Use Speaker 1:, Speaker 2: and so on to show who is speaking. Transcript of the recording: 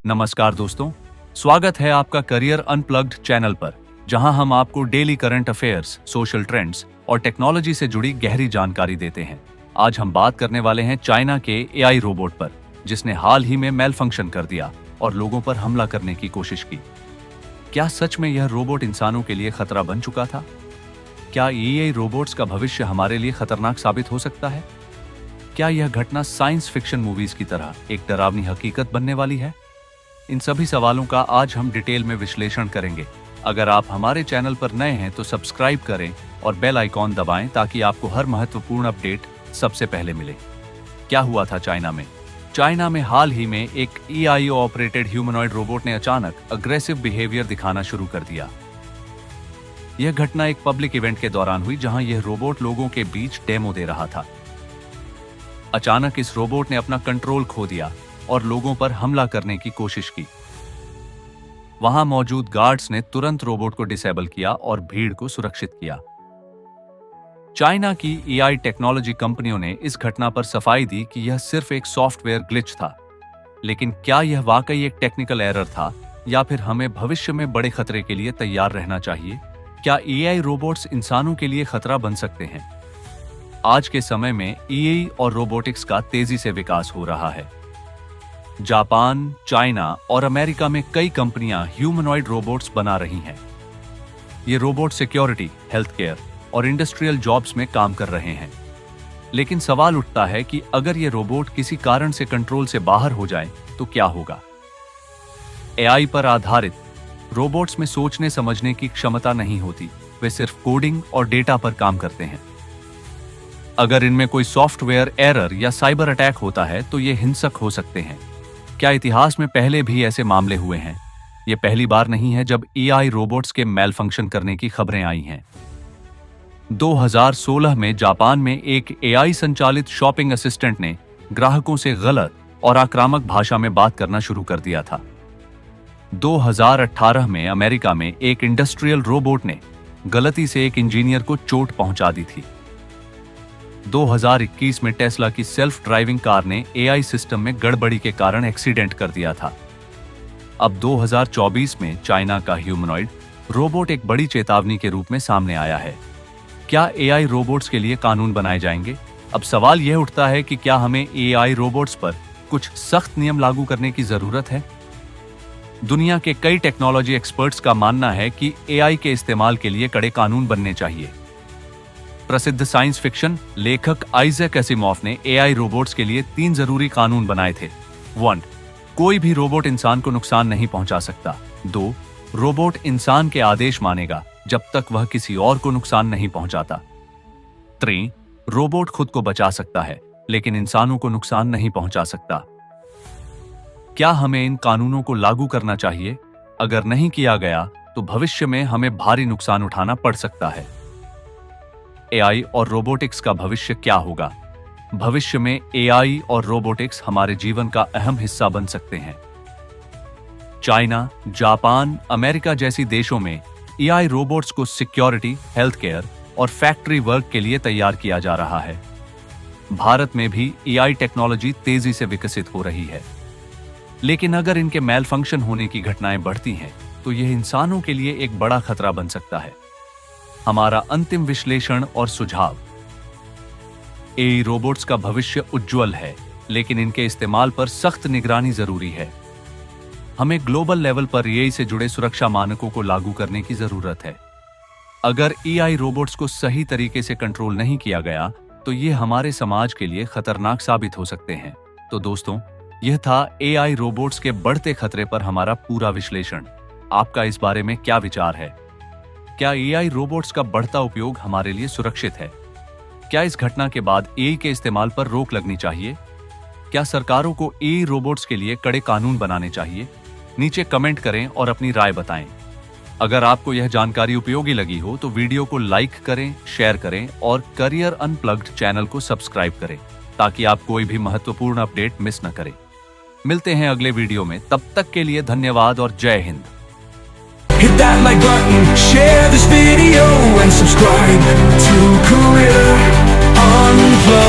Speaker 1: नमस्कार दोस्तों, स्वागत है आपका करियर अनप्लग्ड चैनल पर, जहां हम आपको daily current affairs, social trends और टेक्नोलॉजी से जुड़ी गहरी जानकारी देते हैं। आज हम बात करने वाले हैं चाइना के एआई रोबोट पर, जिसने हाल ही में मेल फंक्शन कर दिया और लोगों पर हमला करने की कोशिश की। क्या सच में यह रोबोट इंसानों के लिए खतरा बन चुका था? क्या एआई रोबोट्स का भविष्य हमारे लिए खतरनाक साबित हो सकता है? क्या यह घटना साइंस फिक्शन मूवीज की तरह एक डरावनी हकीकत बनने वाली है? इन सभी सवालों का आज हम डिटेल में विश्लेषण करेंगे। अगर आप हमारे चैनल पर नए हैं तो सब्सक्राइब करें और बेल आइकॉन दबाएं ताकि आपको हर महत्वपूर्ण अपडेट सबसे पहले मिले। क्या हुआ था चाइना में? चाइना में हाल ही में एक एआई ऑपरेटेड ह्यूमनॉइड रोबोट ने अचानक अग्रेसिव बिहेवियर दिखाना शुरू कर दिया। यह घटना एक पब्लिक इवेंट के दौरान हुई, जहां यह रोबोट लोगों के बीच डेमो दे रहा था। अचानक इस रोबोट ने अपना कंट्रोल खो दिया और लोगों पर हमला करने की कोशिश की। वहां मौजूद गार्ड्स ने तुरंत रोबोट को डिसेबल किया और भीड़ को सुरक्षित किया। चाइना की एआई टेक्नोलॉजी कंपनियों ने इस घटना पर सफाई दी कि यह सिर्फ एक सॉफ्टवेयर ग्लिच था। लेकिन क्या यह वाकई एक टेक्निकल एरर था, या फिर हमें भविष्य में बड़े खतरे के लिए तैयार रहना चाहिए? क्या एआई रोबोट्स इंसानों के लिए खतरा बन सकते हैं? आज के समय में एआई और रोबोटिक्स का तेजी से विकास हो रहा है। जापान, चाइना और अमेरिका में कई कंपनियां ह्यूमनॉइड रोबोट्स बना रही हैं। ये रोबोट सिक्योरिटी, हेल्थ केयर और इंडस्ट्रियल जॉब्स में काम कर रहे हैं। लेकिन सवाल उठता है कि अगर ये रोबोट किसी कारण से कंट्रोल से बाहर हो जाए तो क्या होगा? एआई पर आधारित रोबोट्स में सोचने समझने की क्षमता नहीं होती, वे सिर्फ कोडिंग और डेटा पर काम करते हैं। अगर इनमें कोई सॉफ्टवेयर एरर या साइबर अटैक होता है तो ये हिंसक हो सकते हैं। क्या इतिहास में पहले भी ऐसे मामले हुए हैं? ये पहली बार नहीं है जब एआई रोबोट्स के मेल फंक्शन करने की खबरें आई हैं। 2016 में जापान में एक एआई संचालित शॉपिंग असिस्टेंट ने ग्राहकों से गलत और आक्रामक भाषा में बात करना शुरू कर दिया था। 2018 में अमेरिका में एक इंडस्ट्रियल रोबोट ने गलती से एक इंजीनियर को चोट पहुंचा दी थी। 2021 में टेस्ला की सेल्फ ड्राइविंग कार ने एआई सिस्टम में गड़बड़ी के कारण एक्सीडेंट कर दिया था। अब 2024 में चाइना का ह्यूमनॉइड रोबोट एक बड़ी चेतावनी के रूप में सामने आया है। क्या एआई रोबोट्स के लिए कानून बनाए जाएंगे? अब सवाल यह उठता है कि क्या हमें एआई रोबोट्स पर कुछ सख्त नियम लागू करने की जरूरत है? दुनिया के कई टेक्नोलॉजी एक्सपर्ट्स का मानना है कि एआई के इस्तेमाल के लिए कड़े कानून बनने चाहिए। प्रसिद्ध साइंस फिक्शन लेखक आइजैक एसिमॉफ ने एआई रोबोट्स के लिए 3 जरूरी कानून बनाए थे। 1. कोई भी रोबोट इंसान को नुकसान नहीं पहुंचा सकता। 2. रोबोट इंसान के आदेश मानेगा जब तक वह किसी और को नुकसान नहीं पहुंचाता। 3. रोबोट खुद को बचा सकता है, लेकिन इंसानों को नुकसान नहीं पहुंचा सकता। क्या हमें इन कानूनों को लागू करना चाहिए? अगर नहीं किया गया तो भविष्य में हमें भारी नुकसान उठाना पड़ सकता है। एआई और रोबोटिक्स का भविष्य क्या होगा? भविष्य में एआई और रोबोटिक्स हमारे जीवन का अहम हिस्सा बन सकते हैं। चाइना, जापान, अमेरिका जैसी देशों में एआई रोबोट्स को सिक्योरिटी, हेल्थ केयर और फैक्ट्री वर्क के लिए तैयार किया जा रहा है। भारत में भी एआई टेक्नोलॉजी तेजी से विकसित हो रही है। लेकिन अगर इनके मेल फंक्शन होने की घटनाएं बढ़ती हैं तो यह इंसानों के लिए एक बड़ा खतरा बन सकता है। हमारा अंतिम विश्लेषण और सुझाव: एआई रोबोट्स का भविष्य उज्जवल है, लेकिन इनके इस्तेमाल पर सख्त निगरानी जरूरी है। हमें ग्लोबल लेवल पर एआई से जुड़े सुरक्षा मानकों को लागू करने की जरूरत है। अगर एआई रोबोट्स को सही तरीके से कंट्रोल नहीं किया गया तो ये हमारे समाज के लिए खतरनाक साबित हो सकते हैं। तो दोस्तों, यह था एआई रोबोट्स के बढ़ते खतरे पर हमारा पूरा विश्लेषण। आपका इस बारे में क्या विचार है? क्या एआई रोबोट्स का बढ़ता उपयोग हमारे लिए सुरक्षित है? क्या इस घटना के बाद एआई के इस्तेमाल पर रोक लगनी चाहिए? क्या सरकारों को एआई रोबोट्स के लिए कड़े कानून बनाने चाहिए? नीचे कमेंट करें और अपनी राय बताएं। अगर आपको यह जानकारी उपयोगी लगी हो तो वीडियो को लाइक करें, शेयर करें और करियर अनप्लग्ड चैनल को सब्सक्राइब करें ताकि आप कोई भी महत्वपूर्ण अपडेट मिस न करें। मिलते हैं अगले वीडियो में, तब तक के लिए धन्यवाद और जय Hind.
Speaker 2: Hit that like button, share this video and subscribe to Career Unplugged.